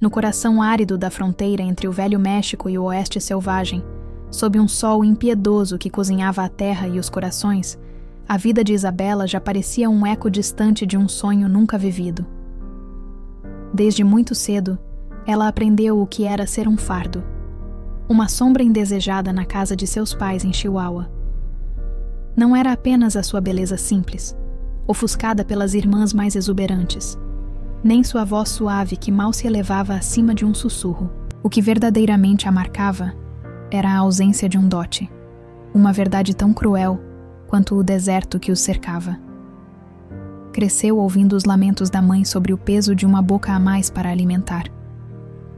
No coração árido da fronteira entre o Velho México e o Oeste Selvagem, sob um sol impiedoso que cozinhava a terra e os corações, a vida de Isabela já parecia um eco distante de um sonho nunca vivido. Desde muito cedo, ela aprendeu o que era ser um fardo, uma sombra indesejada na casa de seus pais em Chihuahua. Não era apenas a sua beleza simples, ofuscada pelas irmãs mais exuberantes, nem sua voz suave que mal se elevava acima de um sussurro. O que verdadeiramente a marcava era a ausência de um dote, uma verdade tão cruel quanto o deserto que os cercava. Cresceu ouvindo os lamentos da mãe sobre o peso de uma boca a mais para alimentar,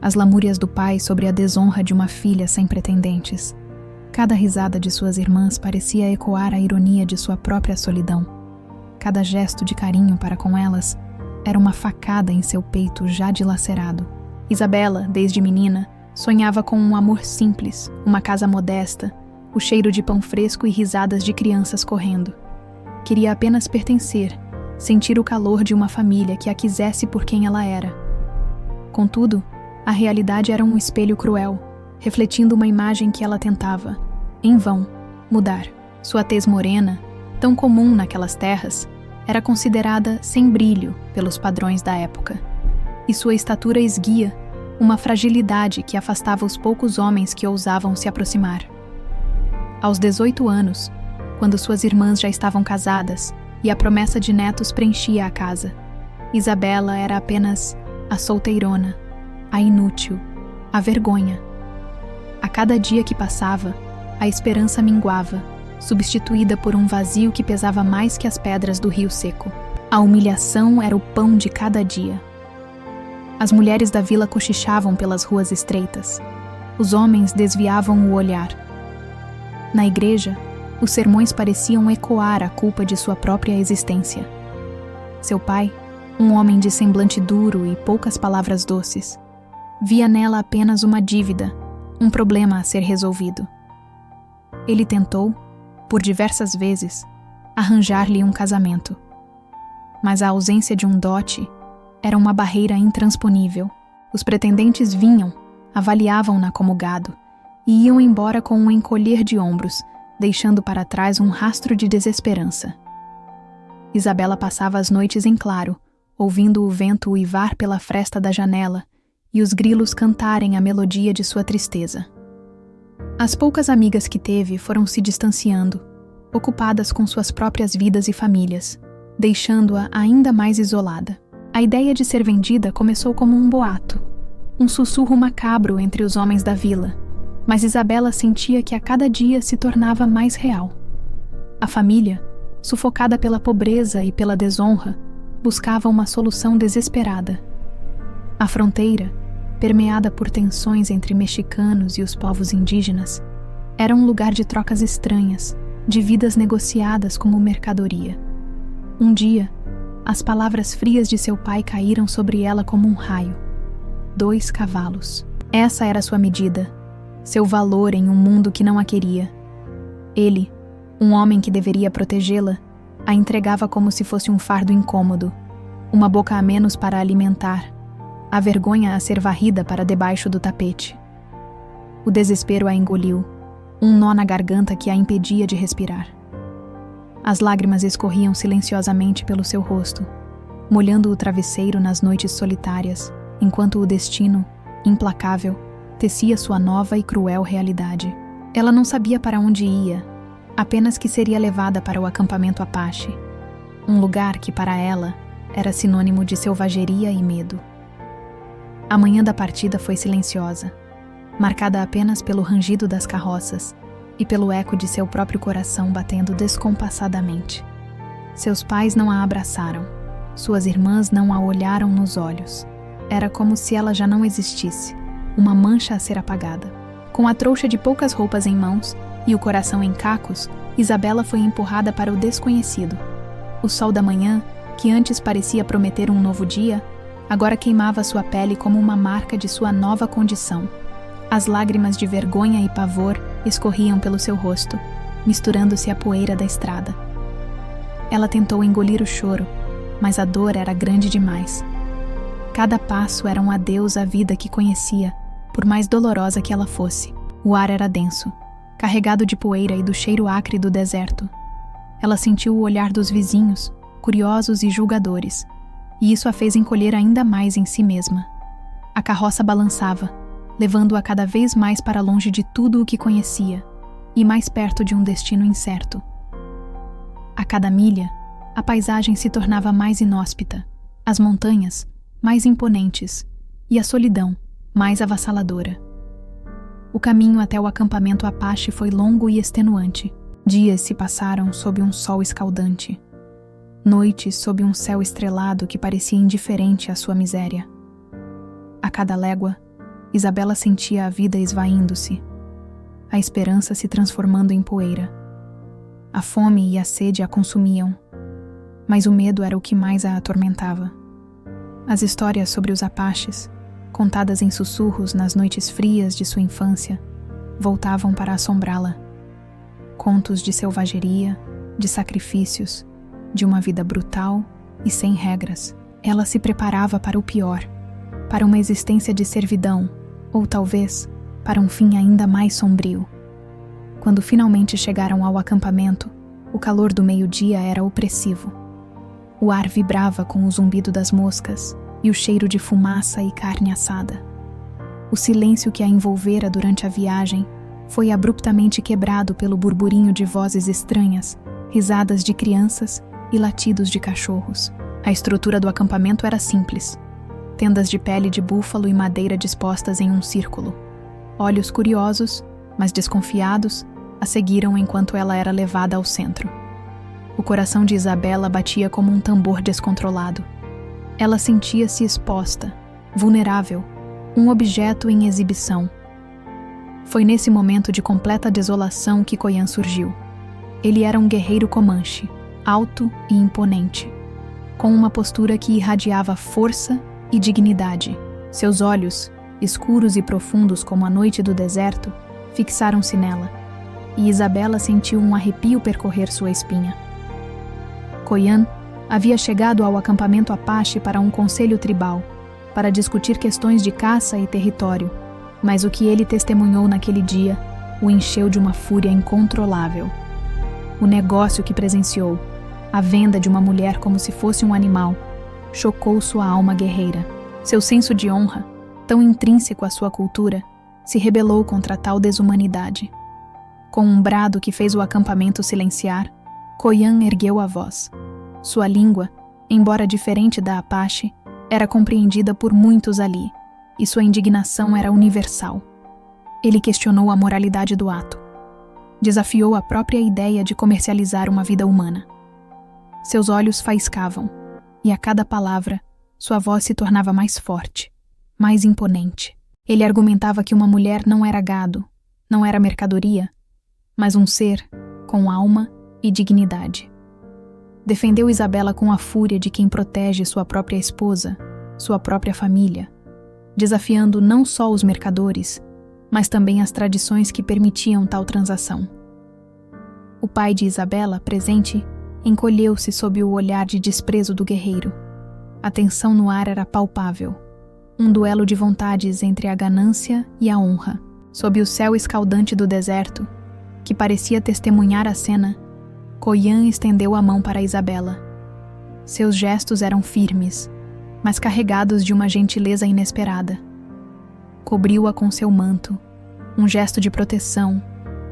as lamúrias do pai sobre a desonra de uma filha sem pretendentes. Cada risada de suas irmãs parecia ecoar a ironia de sua própria solidão. Cada gesto de carinho para com elas era uma facada em seu peito já dilacerado. Isabela, desde menina, sonhava com um amor simples, uma casa modesta, o cheiro de pão fresco e risadas de crianças correndo. Queria apenas pertencer, sentir o calor de uma família que a quisesse por quem ela era. Contudo, a realidade era um espelho cruel, refletindo uma imagem que ela tentava, em vão, mudar. Sua tez morena, tão comum naquelas terras, era considerada sem brilho pelos padrões da época, e sua estatura esguia, uma fragilidade que afastava os poucos homens que ousavam se aproximar. Aos 18 anos, quando suas irmãs já estavam casadas e a promessa de netos preenchia a casa, Isabela era apenas a solteirona, a inútil, a vergonha. A cada dia que passava, a esperança minguava, substituída por um vazio que pesava mais que as pedras do rio seco. A humilhação era o pão de cada dia. As mulheres da vila cochichavam pelas ruas estreitas. Os homens desviavam o olhar. Na igreja, os sermões pareciam ecoar a culpa de sua própria existência. Seu pai, um homem de semblante duro e poucas palavras doces, via nela apenas uma dívida, um problema a ser resolvido. Ele tentou, por diversas vezes, arranjar-lhe um casamento. Mas a ausência de um dote era uma barreira intransponível. Os pretendentes vinham, avaliavam-na como gado, e iam embora com um encolher de ombros, deixando para trás um rastro de desesperança. Isabela passava as noites em claro, ouvindo o vento uivar pela fresta da janela e os grilos cantarem a melodia de sua tristeza. As poucas amigas que teve foram se distanciando, ocupadas com suas próprias vidas e famílias, deixando-a ainda mais isolada. A ideia de ser vendida começou como um boato, um sussurro macabro entre os homens da vila, mas Isabela sentia que a cada dia se tornava mais real. A família, sufocada pela pobreza e pela desonra, buscava uma solução desesperada. A fronteira, permeada por tensões entre mexicanos e os povos indígenas, era um lugar de trocas estranhas, de vidas negociadas como mercadoria. Um dia, as palavras frias de seu pai caíram sobre ela como um raio. 2 cavalos. Essa era sua medida, seu valor em um mundo que não a queria. Ele, um homem que deveria protegê-la, a entregava como se fosse um fardo incômodo, uma boca a menos para alimentar, a vergonha a ser varrida para debaixo do tapete. O desespero a engoliu, um nó na garganta que a impedia de respirar. As lágrimas escorriam silenciosamente pelo seu rosto, molhando o travesseiro nas noites solitárias, enquanto o destino, implacável, tecia sua nova e cruel realidade. Ela não sabia para onde ia, apenas que seria levada para o acampamento Apache, um lugar que para ela era sinônimo de selvageria e medo. A manhã da partida foi silenciosa, marcada apenas pelo rangido das carroças e pelo eco de seu próprio coração batendo descompassadamente. Seus pais não a abraçaram, suas irmãs não a olharam nos olhos. Era como se ela já não existisse, uma mancha a ser apagada. Com a trouxa de poucas roupas em mãos e o coração em cacos, Isabela foi empurrada para o desconhecido. O sol da manhã, que antes parecia prometer um novo dia, agora queimava sua pele como uma marca de sua nova condição. As lágrimas de vergonha e pavor escorriam pelo seu rosto, misturando-se à poeira da estrada. Ela tentou engolir o choro, mas a dor era grande demais. Cada passo era um adeus à vida que conhecia, por mais dolorosa que ela fosse. O ar era denso, carregado de poeira e do cheiro acre do deserto. Ela sentiu o olhar dos vizinhos, curiosos e julgadores, e isso a fez encolher ainda mais em si mesma. A carroça balançava, levando-a cada vez mais para longe de tudo o que conhecia, e mais perto de um destino incerto. A cada milha, a paisagem se tornava mais inóspita, as montanhas mais imponentes e a solidão mais avassaladora. O caminho até o acampamento Apache foi longo e extenuante. Dias se passaram sob um sol escaldante. Noites sob um céu estrelado que parecia indiferente à sua miséria. A cada légua, Isabela sentia a vida esvaindo-se, a esperança se transformando em poeira. A fome e a sede a consumiam, mas o medo era o que mais a atormentava. As histórias sobre os Apaches, contadas em sussurros nas noites frias de sua infância, voltavam para assombrá-la. Contos de selvageria, de sacrifícios, de uma vida brutal e sem regras. Ela se preparava para o pior, para uma existência de servidão, ou talvez para um fim ainda mais sombrio. Quando finalmente chegaram ao acampamento, o calor do meio-dia era opressivo. O ar vibrava com o zumbido das moscas e o cheiro de fumaça e carne assada. O silêncio que a envolvera durante a viagem foi abruptamente quebrado pelo burburinho de vozes estranhas, risadas de crianças e latidos de cachorros. A estrutura do acampamento era simples. Tendas de pele de búfalo e madeira dispostas em um círculo. Olhos curiosos, mas desconfiados, a seguiram enquanto ela era levada ao centro. O coração de Isabela batia como um tambor descontrolado. Ela sentia-se exposta, vulnerável, um objeto em exibição. Foi nesse momento de completa desolação que Koyan surgiu. Ele era um guerreiro Comanche, alto e imponente, com uma postura que irradiava força e dignidade. Seus olhos, escuros e profundos como a noite do deserto, fixaram-se nela, e Isabela sentiu um arrepio percorrer sua espinha. Koyan havia chegado ao acampamento Apache para um conselho tribal, para discutir questões de caça e território, mas o que ele testemunhou naquele dia o encheu de uma fúria incontrolável. O negócio que presenciou, a venda de uma mulher como se fosse um animal, chocou sua alma guerreira. Seu senso de honra, tão intrínseco à sua cultura, se rebelou contra tal desumanidade. Com um brado que fez o acampamento silenciar, Koyan ergueu a voz. Sua língua, embora diferente da Apache, era compreendida por muitos ali, e sua indignação era universal. Ele questionou a moralidade do ato. Desafiou a própria ideia de comercializar uma vida humana. Seus olhos faiscavam, e a cada palavra, sua voz se tornava mais forte, mais imponente. Ele argumentava que uma mulher não era gado, não era mercadoria, mas um ser com alma e dignidade. Defendeu Isabela com a fúria de quem protege sua própria esposa, sua própria família, desafiando não só os mercadores, mas também as tradições que permitiam tal transação. O pai de Isabela, presente, encolheu-se sob o olhar de desprezo do guerreiro. A tensão no ar era palpável. Um duelo de vontades entre a ganância e a honra. Sob o céu escaldante do deserto, que parecia testemunhar a cena, Koyan estendeu a mão para Isabela. Seus gestos eram firmes, mas carregados de uma gentileza inesperada. Cobriu-a com seu manto, um gesto de proteção,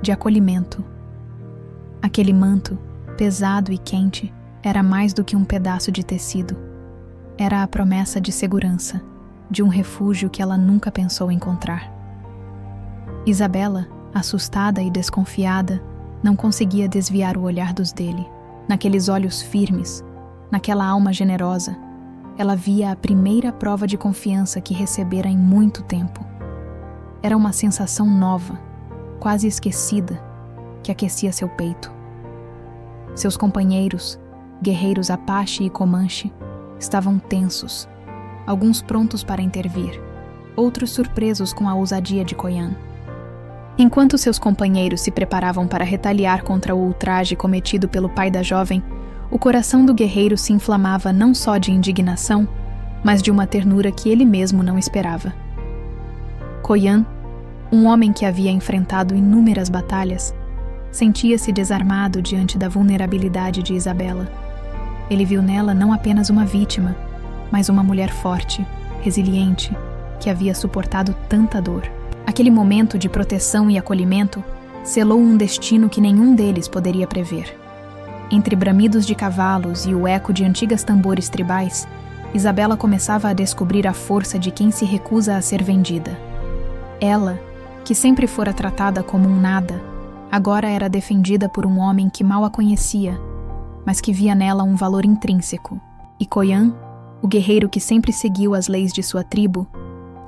de acolhimento. Aquele manto, pesado e quente, era mais do que um pedaço de tecido. Era a promessa de segurança, de um refúgio que ela nunca pensou encontrar. Isabela, assustada e desconfiada, não conseguia desviar o olhar dos dele. Naqueles olhos firmes, naquela alma generosa, ela via a primeira prova de confiança que recebera em muito tempo. Era uma sensação nova, quase esquecida, que aquecia seu peito. Seus companheiros, guerreiros Apache e Comanche, estavam tensos, alguns prontos para intervir, outros surpresos com a ousadia de Koyan. Enquanto seus companheiros se preparavam para retaliar contra o ultraje cometido pelo pai da jovem, o coração do guerreiro se inflamava não só de indignação, mas de uma ternura que ele mesmo não esperava. Koyan, um homem que havia enfrentado inúmeras batalhas, sentia-se desarmado diante da vulnerabilidade de Isabela. Ele viu nela não apenas uma vítima, mas uma mulher forte, resiliente, que havia suportado tanta dor. Aquele momento de proteção e acolhimento selou um destino que nenhum deles poderia prever. Entre bramidos de cavalos e o eco de antigas tambores tribais, Isabela começava a descobrir a força de quem se recusa a ser vendida. Ela, que sempre fora tratada como um nada, agora era defendida por um homem que mal a conhecia, mas que via nela um valor intrínseco. E Koyan, o guerreiro que sempre seguiu as leis de sua tribo,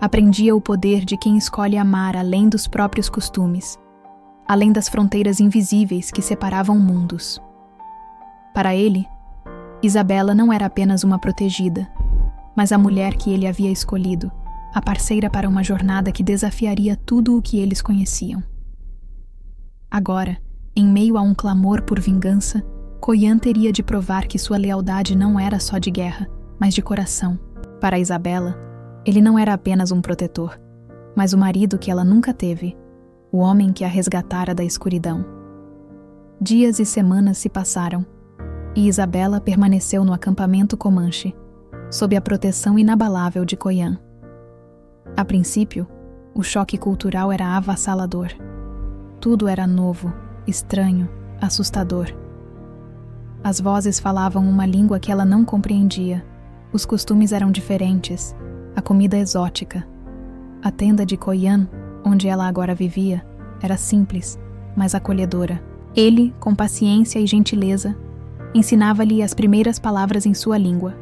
aprendia o poder de quem escolhe amar além dos próprios costumes, além das fronteiras invisíveis que separavam mundos. Para ele, Isabela não era apenas uma protegida, mas a mulher que ele havia escolhido, a parceira para uma jornada que desafiaria tudo o que eles conheciam. Agora, em meio a um clamor por vingança, Koyan teria de provar que sua lealdade não era só de guerra, mas de coração. Para Isabela, ele não era apenas um protetor, mas o marido que ela nunca teve, o homem que a resgatara da escuridão. Dias e semanas se passaram, e Isabela permaneceu no acampamento Comanche, sob a proteção inabalável de Koyan. A princípio, o choque cultural era avassalador. Tudo era novo, estranho, assustador. As vozes falavam uma língua que ela não compreendia. Os costumes eram diferentes, a comida exótica. A tenda de Koyan, onde ela agora vivia, era simples, mas acolhedora. Ele, com paciência e gentileza, ensinava-lhe as primeiras palavras em sua língua,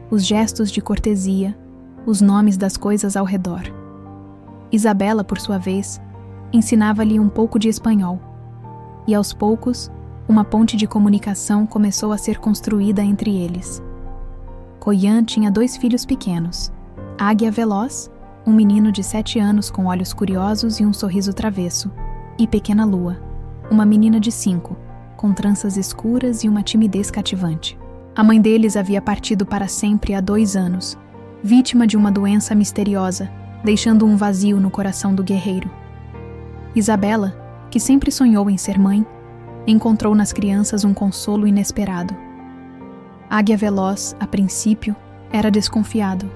os gestos de cortesia, os nomes das coisas ao redor. Isabela, por sua vez, ensinava-lhe um pouco de espanhol. E aos poucos, uma ponte de comunicação começou a ser construída entre eles. Koyan tinha 2 filhos pequenos, Águia Veloz, um menino de 7 anos com olhos curiosos e um sorriso travesso, e Pequena Lua, uma menina de 5, com tranças escuras e uma timidez cativante. A mãe deles havia partido para sempre há 2 anos, vítima de uma doença misteriosa, deixando um vazio no coração do guerreiro. Isabela, que sempre sonhou em ser mãe, encontrou nas crianças um consolo inesperado. Águia Veloz, a princípio, era desconfiado,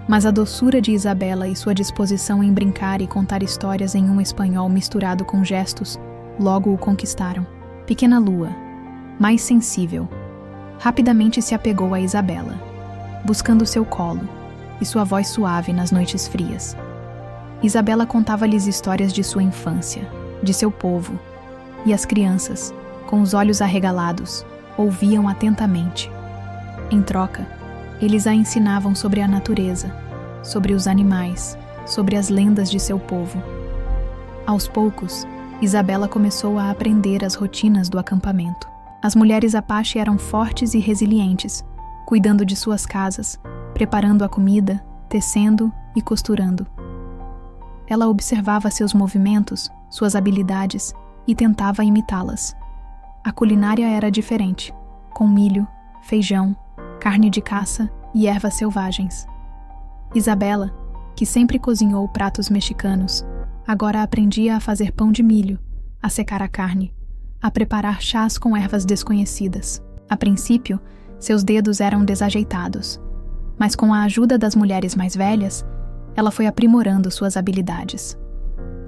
mas a doçura de Isabela e sua disposição em brincar e contar histórias em um espanhol misturado com gestos, logo o conquistaram. Pequena Lua, mais sensível, rapidamente se apegou a Isabela, buscando seu colo e sua voz suave nas noites frias. Isabela contava-lhes histórias de sua infância, de seu povo, e as crianças, com os olhos arregalados, ouviam atentamente. Em troca, eles a ensinavam sobre a natureza, sobre os animais, sobre as lendas de seu povo. Aos poucos, Isabela começou a aprender as rotinas do acampamento. As mulheres Apache eram fortes e resilientes, cuidando de suas casas, preparando a comida, tecendo e costurando. Ela observava seus movimentos, suas habilidades e tentava imitá-las. A culinária era diferente, com milho, feijão, carne de caça e ervas selvagens. Isabela, que sempre cozinhou pratos mexicanos, agora aprendia a fazer pão de milho, a secar a carne, a preparar chás com ervas desconhecidas. A princípio, seus dedos eram desajeitados, mas com a ajuda das mulheres mais velhas, ela foi aprimorando suas habilidades.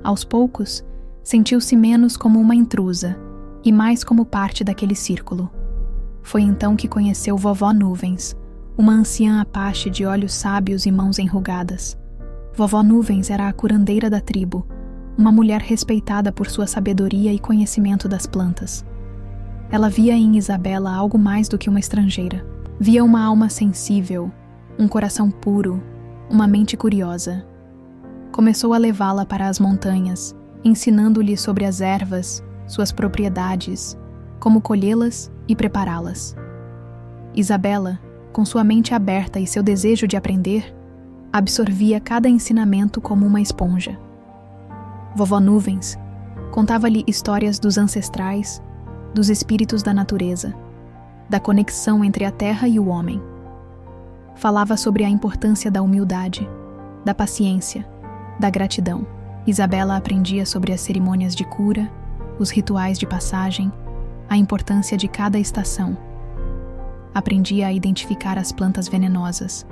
Aos poucos, sentiu-se menos como uma intrusa e mais como parte daquele círculo. Foi então que conheceu Vovó Nuvens, uma anciã Apache de olhos sábios e mãos enrugadas. Vovó Nuvens era a curandeira da tribo, uma mulher respeitada por sua sabedoria e conhecimento das plantas. Ela via em Isabela algo mais do que uma estrangeira. Via uma alma sensível, um coração puro, uma mente curiosa. Começou a levá-la para as montanhas, ensinando-lhe sobre as ervas, suas propriedades, como colhê-las e prepará-las. Isabela, com sua mente aberta e seu desejo de aprender, absorvia cada ensinamento como uma esponja. Vovó Nuvens contava-lhe histórias dos ancestrais, dos espíritos da natureza, da conexão entre a terra e o homem. falava sobre a importância da humildade, da paciência, da gratidão. Isabela aprendia sobre as cerimônias de cura, os rituais de passagem, a importância de cada estação. Aprendia a identificar as plantas venenosas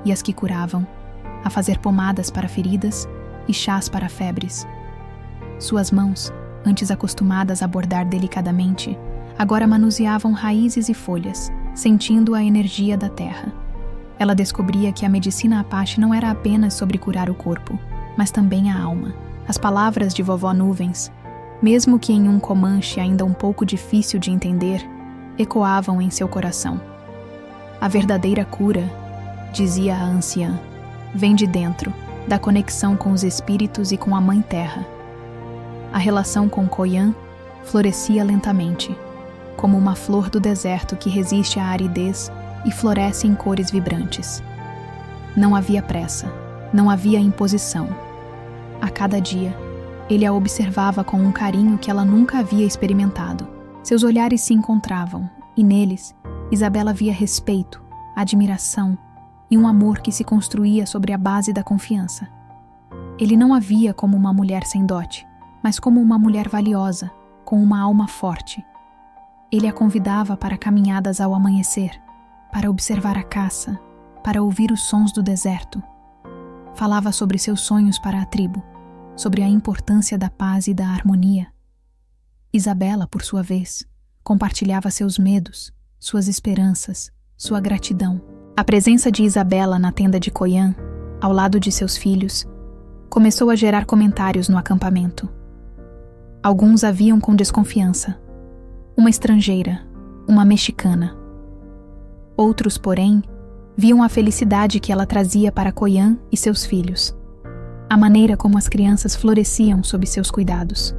e as que curavam, a fazer pomadas para feridas e chás para febres. Suas mãos, antes acostumadas a bordar delicadamente, agora manuseavam raízes e folhas, sentindo a energia da terra. Ela descobria que a medicina Apache não era apenas sobre curar o corpo, mas também a alma. As palavras de Vovó Nuvens, mesmo que em um comanche ainda um pouco difícil de entender, ecoavam em seu coração. A verdadeira cura, dizia a anciã, vem de dentro, da conexão com os espíritos e com a Mãe Terra. A relação com Koyan florescia lentamente, como uma flor do deserto que resiste à aridez e floresce em cores vibrantes. Não havia pressa, não havia imposição. A cada dia, ele a observava com um carinho que ela nunca havia experimentado. Seus olhares se encontravam, e neles, Isabela via respeito, admiração e um amor que se construía sobre a base da confiança. Ele não a via como uma mulher sem dote, mas como uma mulher valiosa, com uma alma forte. Ele a convidava para caminhadas ao amanhecer, para observar a caça, para ouvir os sons do deserto. Falava sobre seus sonhos para a tribo, sobre a importância da paz e da harmonia. Isabela, por sua vez, compartilhava seus medos, suas esperanças, sua gratidão. A presença de Isabela na tenda de Koyan, ao lado de seus filhos, começou a gerar comentários no acampamento. Alguns a viam com desconfiança. Uma estrangeira, uma mexicana. Outros, porém, viam a felicidade que ela trazia para Koyan e seus filhos. A maneira como as crianças floresciam sob seus cuidados.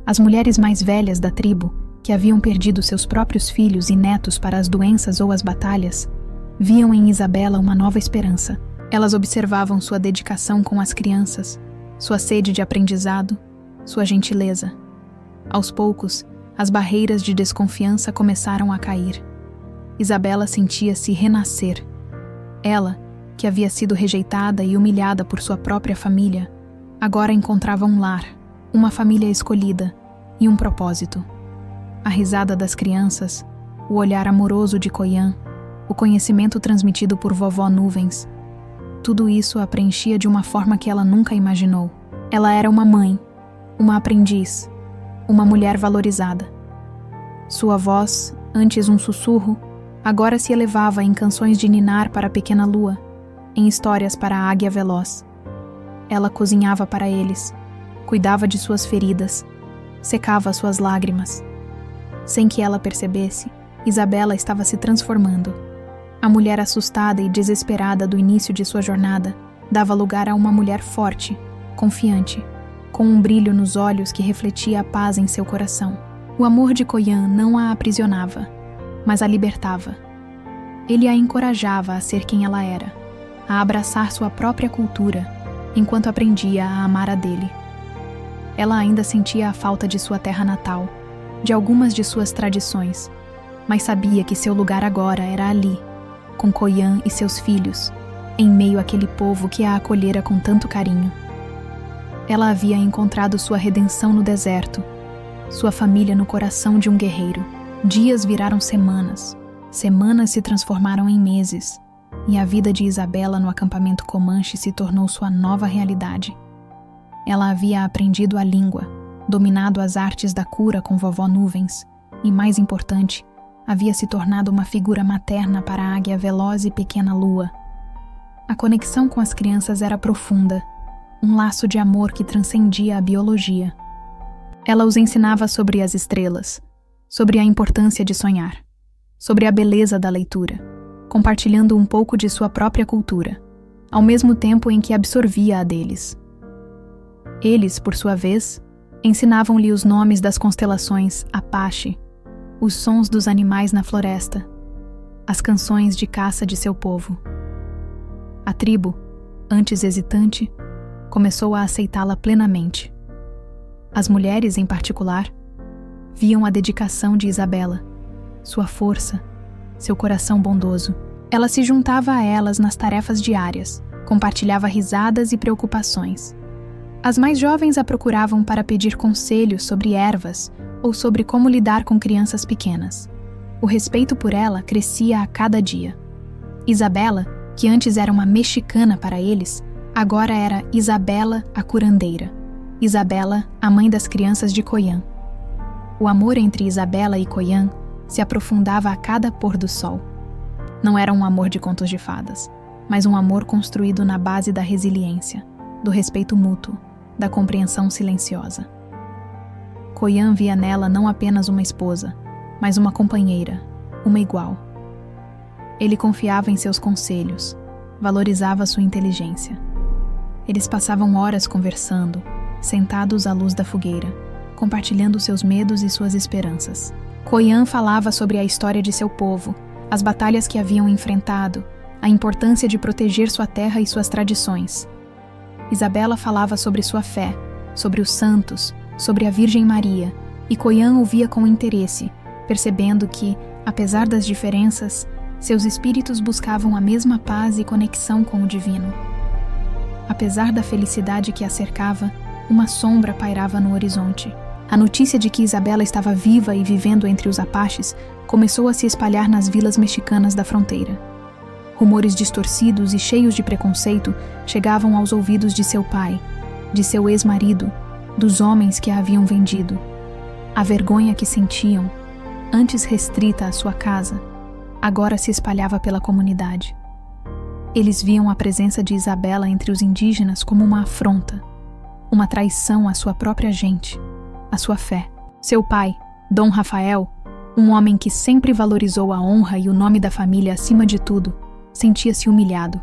As mulheres mais velhas da tribo, que haviam perdido seus próprios filhos e netos para as doenças ou as batalhas, viam em Isabela uma nova esperança. Elas observavam sua dedicação com as crianças, sua sede de aprendizado, sua gentileza. Aos poucos, as barreiras de desconfiança começaram a cair. Isabela sentia-se renascer. Ela, que havia sido rejeitada e humilhada por sua própria família, agora encontrava um lar, uma família escolhida e um propósito. A risada das crianças, o olhar amoroso de Koyan, o conhecimento transmitido por Vovó Nuvens, tudo isso a preenchia de uma forma que ela nunca imaginou. Ela era uma mãe, uma aprendiz, uma mulher valorizada. Sua voz, antes um sussurro, agora se elevava em canções de ninar para a pequena lua, em histórias para a águia veloz. Ela cozinhava para eles, cuidava de suas feridas, secava suas lágrimas. Sem que ela percebesse, Isabela estava se transformando. A mulher assustada e desesperada do início de sua jornada dava lugar a uma mulher forte, confiante, com um brilho nos olhos que refletia a paz em seu coração. O amor de Koyan não a aprisionava, mas a libertava. Ele a encorajava a ser quem ela era, a abraçar sua própria cultura, enquanto aprendia a amar a dele. Ela ainda sentia a falta de sua terra natal, de algumas de suas tradições, mas sabia que seu lugar agora era ali, com Koyan e seus filhos, em meio àquele povo que a acolhera com tanto carinho. Ela havia encontrado sua redenção no deserto, sua família no coração de um guerreiro. Dias viraram semanas, semanas se transformaram em meses, e a vida de Isabela no acampamento Comanche se tornou sua nova realidade. Ela havia aprendido a língua, dominado as artes da cura com Vovó Nuvens, e, mais importante, havia se tornado uma figura materna para a águia veloz e pequena lua. A conexão com as crianças era profunda, um laço de amor que transcendia a biologia. Ela os ensinava sobre as estrelas, sobre a importância de sonhar, sobre a beleza da leitura, compartilhando um pouco de sua própria cultura, ao mesmo tempo em que absorvia a deles. Eles, por sua vez, ensinavam-lhe os nomes das constelações Apache, os sons dos animais na floresta, as canções de caça de seu povo. A tribo, antes hesitante, começou a aceitá-la plenamente. As mulheres, em particular, viam a dedicação de Isabela, sua força, seu coração bondoso. Ela se juntava a elas nas tarefas diárias, compartilhava risadas e preocupações. As mais jovens a procuravam para pedir conselhos sobre ervas ou sobre como lidar com crianças pequenas. O respeito por ela crescia a cada dia. Isabela, que antes era uma mexicana para eles, agora era Isabela, a curandeira. Isabela, a mãe das crianças de Coian. O amor entre Isabela e Coian se aprofundava a cada pôr do sol. Não era um amor de contos de fadas, mas um amor construído na base da resiliência, do respeito mútuo, da compreensão silenciosa. Coian via nela não apenas uma esposa, mas uma companheira, uma igual. Ele confiava em seus conselhos, valorizava sua inteligência. Eles passavam horas conversando, sentados à luz da fogueira, compartilhando seus medos e suas esperanças. Coian falava sobre a história de seu povo, as batalhas que haviam enfrentado, a importância de proteger sua terra e suas tradições. Isabela falava sobre sua fé, sobre os santos, sobre a Virgem Maria, e Coian ouvia com interesse, percebendo que, apesar das diferenças, seus espíritos buscavam a mesma paz e conexão com o divino. Apesar da felicidade que a cercava, uma sombra pairava no horizonte. A notícia de que Isabela estava viva e vivendo entre os apaches começou a se espalhar nas vilas mexicanas da fronteira. Rumores distorcidos e cheios de preconceito chegavam aos ouvidos de seu pai, de seu ex-marido, dos homens que a haviam vendido. A vergonha que sentiam, antes restrita à sua casa, agora se espalhava pela comunidade. Eles viam a presença de Isabela entre os indígenas como uma afronta, uma traição à sua própria gente, à sua fé. Seu pai, Dom Rafael, um homem que sempre valorizou a honra e o nome da família acima de tudo, sentia-se humilhado.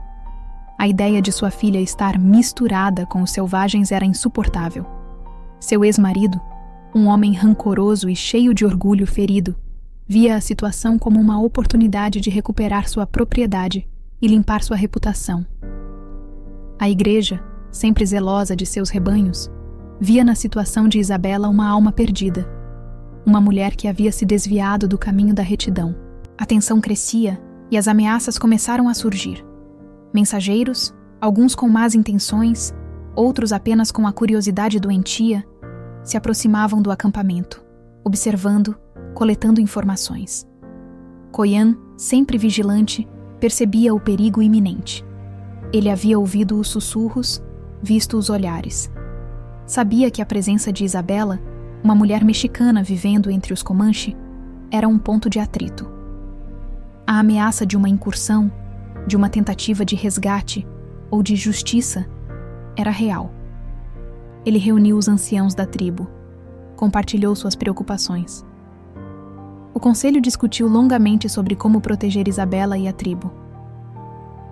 A ideia de sua filha estar misturada com os selvagens era insuportável. Seu ex-marido, um homem rancoroso e cheio de orgulho ferido, via a situação como uma oportunidade de recuperar sua propriedade e limpar sua reputação. A igreja, sempre zelosa de seus rebanhos, via na situação de Isabela uma alma perdida, uma mulher que havia se desviado do caminho da retidão. A tensão crescia e as ameaças começaram a surgir. Mensageiros, alguns com más intenções, outros apenas com a curiosidade doentia, se aproximavam do acampamento, observando, coletando informações. Coian, sempre vigilante, percebia o perigo iminente. Ele havia ouvido os sussurros, visto os olhares. Sabia que a presença de Isabela, uma mulher mexicana vivendo entre os Comanche, era um ponto de atrito. A ameaça de uma incursão, de uma tentativa de resgate ou de justiça era real. Ele reuniu os anciãos da tribo, compartilhou suas preocupações. O conselho discutiu longamente sobre como proteger Isabela e a tribo.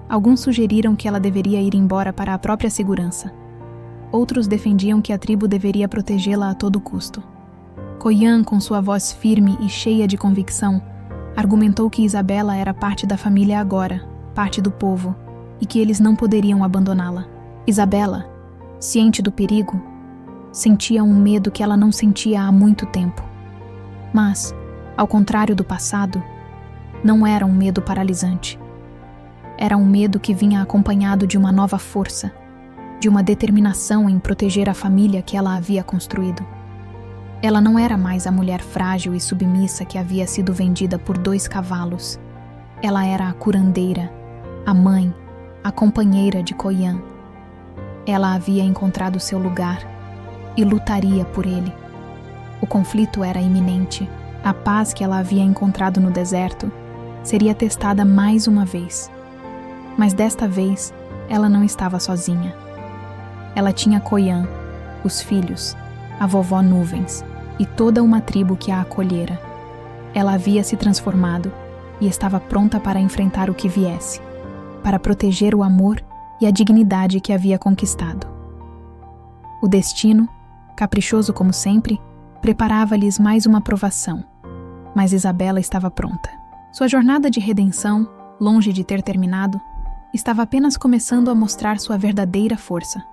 Alguns sugeriram que ela deveria ir embora para a própria segurança. Outros defendiam que a tribo deveria protegê-la a todo custo. Coian, com sua voz firme e cheia de convicção, argumentou que Isabela era parte da família agora, parte do povo, e que eles não poderiam abandoná-la. Isabela, ciente do perigo, sentia um medo que ela não sentia há muito tempo. Mas, ao contrário do passado, não era um medo paralisante. Era um medo que vinha acompanhado de uma nova força, de uma determinação em proteger a família que ela havia construído. Ela não era mais a mulher frágil e submissa que havia sido vendida por 2 cavalos. Ela era a curandeira, a mãe, a companheira de Coian. Ela havia encontrado seu lugar e lutaria por ele. O conflito era iminente. A paz que ela havia encontrado no deserto seria testada mais uma vez. Mas desta vez, ela não estava sozinha. Ela tinha Coian, os filhos, a vovó Nuvens e toda uma tribo que a acolhera. Ela havia se transformado e estava pronta para enfrentar o que viesse, para proteger o amor e a dignidade que havia conquistado. O destino, caprichoso como sempre, preparava-lhes mais uma provação, mas Isabela estava pronta. Sua jornada de redenção, longe de ter terminado, estava apenas começando a mostrar sua verdadeira força.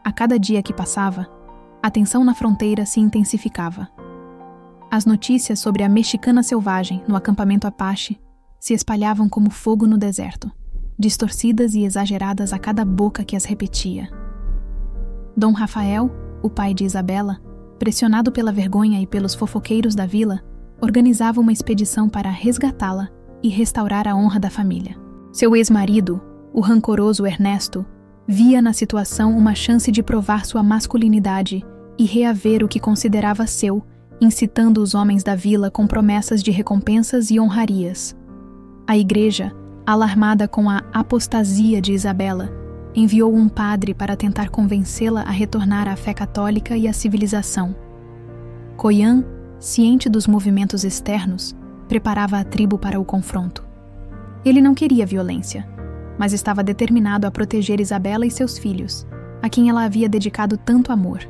A cada dia que passava, a tensão na fronteira se intensificava. As notícias sobre a mexicana selvagem no acampamento Apache se espalhavam como fogo no deserto, distorcidas e exageradas a cada boca que as repetia. Dom Rafael, o pai de Isabela, pressionado pela vergonha e pelos fofoqueiros da vila, organizava uma expedição para resgatá-la e restaurar a honra da família. Seu ex-marido, o rancoroso Ernesto, via na situação uma chance de provar sua masculinidade e reaver o que considerava seu, incitando os homens da vila com promessas de recompensas e honrarias. A igreja, alarmada com a apostasia de Isabela, enviou um padre para tentar convencê-la a retornar à fé católica e à civilização. Coyan, ciente dos movimentos externos, preparava a tribo para o confronto. Ele não queria violência, mas estava determinado a proteger Isabela e seus filhos, a quem ela havia dedicado tanto amor.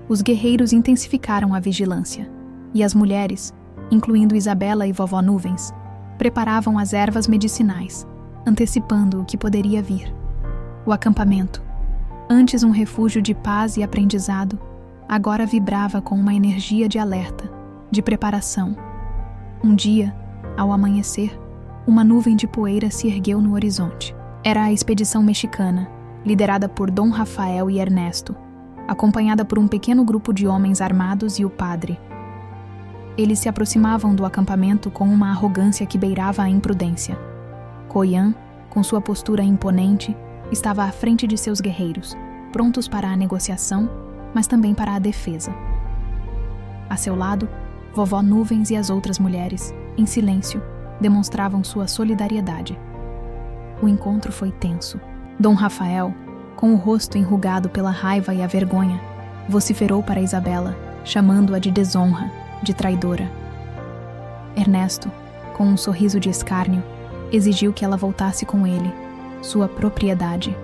Os guerreiros intensificaram a vigilância, e as mulheres, incluindo Isabela e Vovó Nuvens, preparavam as ervas medicinais, antecipando o que poderia vir. O acampamento, antes um refúgio de paz e aprendizado, agora vibrava com uma energia de alerta, de preparação. Um dia, ao amanhecer, uma nuvem de poeira se ergueu no horizonte. Era a expedição mexicana, liderada por Dom Rafael e Ernesto, acompanhada por um pequeno grupo de homens armados e o padre. Eles se aproximavam do acampamento com uma arrogância que beirava a imprudência. Coyan, com sua postura imponente, estava à frente de seus guerreiros, prontos para a negociação, mas também para a defesa. A seu lado, Vovó Nuvens e as outras mulheres, em silêncio, demonstravam sua solidariedade. O encontro foi tenso. Dom Rafael, com o rosto enrugado pela raiva e a vergonha, vociferou para Isabela, chamando-a de desonra, de traidora. Ernesto, com um sorriso de escárnio, exigiu que ela voltasse com ele, sua propriedade.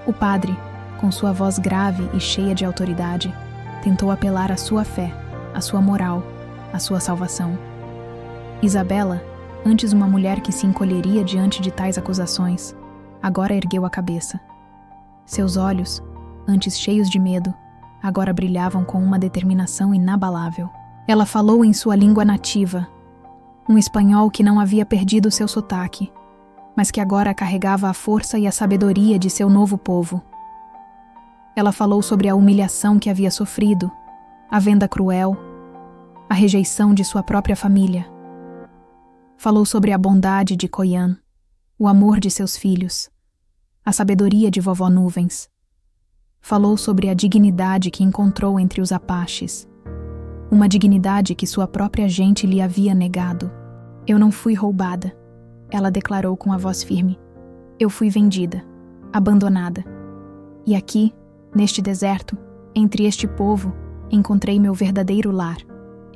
O padre, com sua voz grave e cheia de autoridade, tentou apelar à sua fé, à sua moral, à sua salvação. Isabela, antes uma mulher que se encolheria diante de tais acusações, agora ergueu a cabeça. Seus olhos, antes cheios de medo, agora brilhavam com uma determinação inabalável. Ela falou em sua língua nativa, um espanhol que não havia perdido seu sotaque, mas que agora carregava a força e a sabedoria de seu novo povo. Ela falou sobre a humilhação que havia sofrido, a venda cruel, a rejeição de sua própria família. Falou sobre a bondade de Coyan, o amor de seus filhos, a sabedoria de Vovó Nuvens. Falou sobre a dignidade que encontrou entre os apaches, uma dignidade que sua própria gente lhe havia negado. Eu não fui roubada, ela declarou com a voz firme. Eu fui vendida, abandonada. E aqui, neste deserto, entre este povo, encontrei meu verdadeiro lar.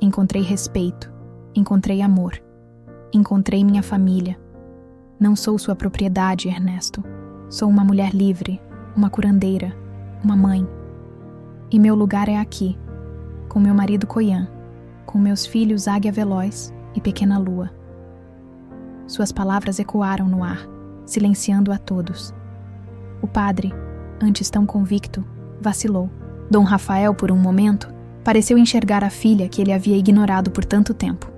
Encontrei respeito, encontrei amor, encontrei minha família. Não sou sua propriedade, Ernesto. Sou uma mulher livre, uma curandeira, uma mãe. E meu lugar é aqui, com meu marido Coyan, com meus filhos Águia Veloz e Pequena Lua. Suas palavras ecoaram no ar, silenciando a todos. O padre, antes tão convicto, vacilou. Dom Rafael, por um momento, pareceu enxergar a filha que ele havia ignorado por tanto tempo.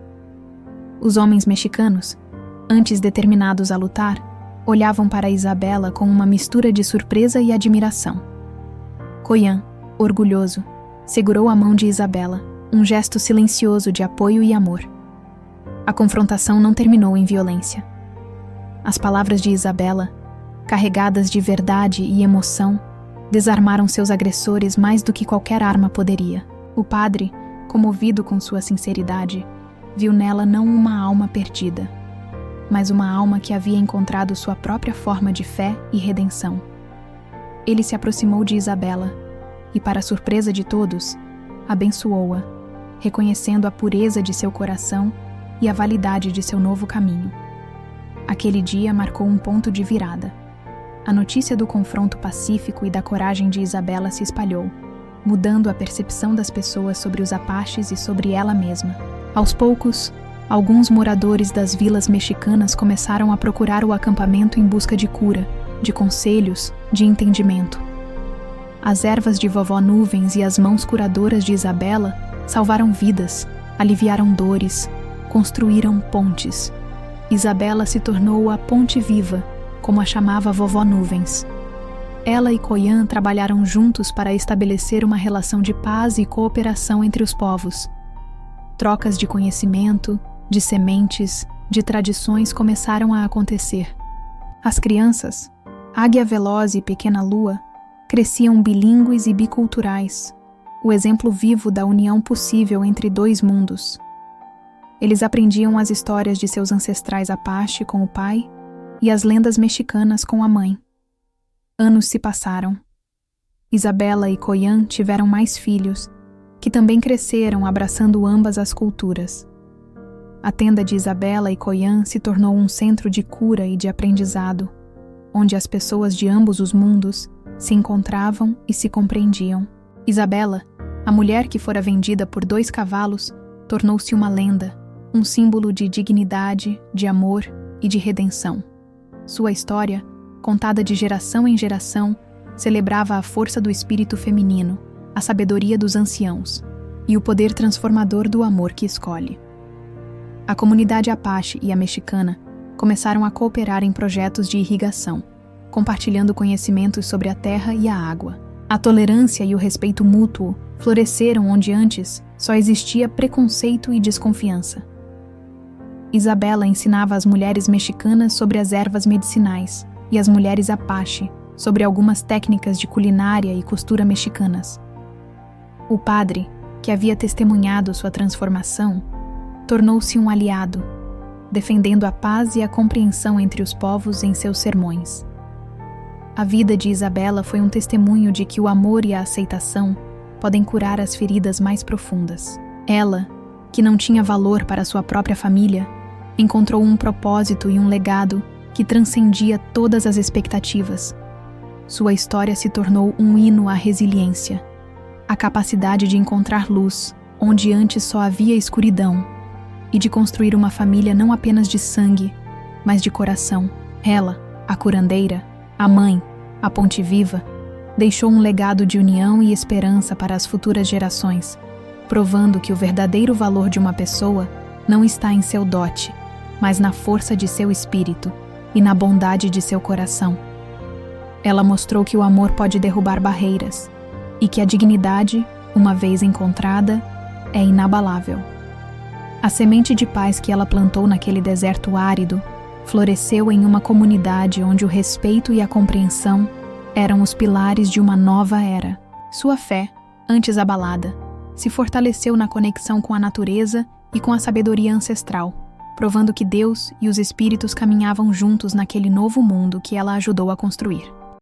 Os homens mexicanos, antes determinados a lutar, olhavam para Isabela com uma mistura de surpresa e admiração. Coyan, orgulhoso, segurou a mão de Isabela, um gesto silencioso de apoio e amor. A confrontação não terminou em violência. As palavras de Isabela, carregadas de verdade e emoção, desarmaram seus agressores mais do que qualquer arma poderia. O padre, comovido com sua sinceridade, viu nela não uma alma perdida, mas uma alma que havia encontrado sua própria forma de fé e redenção. Ele se aproximou de Isabela e, para a surpresa de todos, abençoou-a, reconhecendo a pureza de seu coração e a validade de seu novo caminho. Aquele dia marcou um ponto de virada. A notícia do confronto pacífico e da coragem de Isabela se espalhou, mudando a percepção das pessoas sobre os apaches e sobre ela mesma. Aos poucos, alguns moradores das vilas mexicanas começaram a procurar o acampamento em busca de cura, de conselhos, de entendimento. As ervas de Vovó Nuvens e as mãos curadoras de Isabela salvaram vidas, aliviaram dores, construíram pontes. Isabela se tornou a ponte viva, como a chamava a vovó Nuvens. Ela e Koyan trabalharam juntos para estabelecer uma relação de paz e cooperação entre os povos. Trocas de conhecimento, de sementes, de tradições começaram a acontecer. As crianças, Águia Veloz e Pequena Lua, cresciam bilíngues e biculturais, o exemplo vivo da união possível entre dois mundos. Eles aprendiam as histórias de seus ancestrais Apache com o pai e as lendas mexicanas com a mãe. Anos se passaram. Isabela e Koyan tiveram mais filhos, que também cresceram abraçando ambas as culturas. A tenda de Isabela e Koyan se tornou um centro de cura e de aprendizado, onde as pessoas de ambos os mundos se encontravam e se compreendiam. Isabela, a mulher que fora vendida por 2 cavalos, tornou-se uma lenda, um símbolo de dignidade, de amor e de redenção. Sua história, contada de geração em geração, celebrava a força do espírito feminino, a sabedoria dos anciãos e o poder transformador do amor que escolhe. A comunidade Apache e a mexicana começaram a cooperar em projetos de irrigação, compartilhando conhecimentos sobre a terra e a água. A tolerância e o respeito mútuo floresceram onde antes só existia preconceito e desconfiança. Isabela ensinava as mulheres mexicanas sobre as ervas medicinais e as mulheres Apache sobre algumas técnicas de culinária e costura mexicanas. O padre, que havia testemunhado sua transformação, tornou-se um aliado, defendendo a paz e a compreensão entre os povos em seus sermões. A vida de Isabela foi um testemunho de que o amor e a aceitação podem curar as feridas mais profundas. Ela, que não tinha valor para sua própria família, encontrou um propósito e um legado que transcendia todas as expectativas. Sua história se tornou um hino à resiliência, à capacidade de encontrar luz onde antes só havia escuridão e de construir uma família não apenas de sangue, mas de coração. Ela, a curandeira, a mãe, a ponte viva, deixou um legado de união e esperança para as futuras gerações, provando que o verdadeiro valor de uma pessoa não está em seu dote, mas na força de seu espírito e na bondade de seu coração. Ela mostrou que o amor pode derrubar barreiras e que a dignidade, uma vez encontrada, é inabalável. A semente de paz que ela plantou naquele deserto árido floresceu em uma comunidade onde o respeito e a compreensão eram os pilares de uma nova era. Sua fé, antes abalada, se fortaleceu na conexão com a natureza e com a sabedoria ancestral, provando que Deus e os espíritos caminhavam juntos naquele novo mundo que ela ajudou a construir.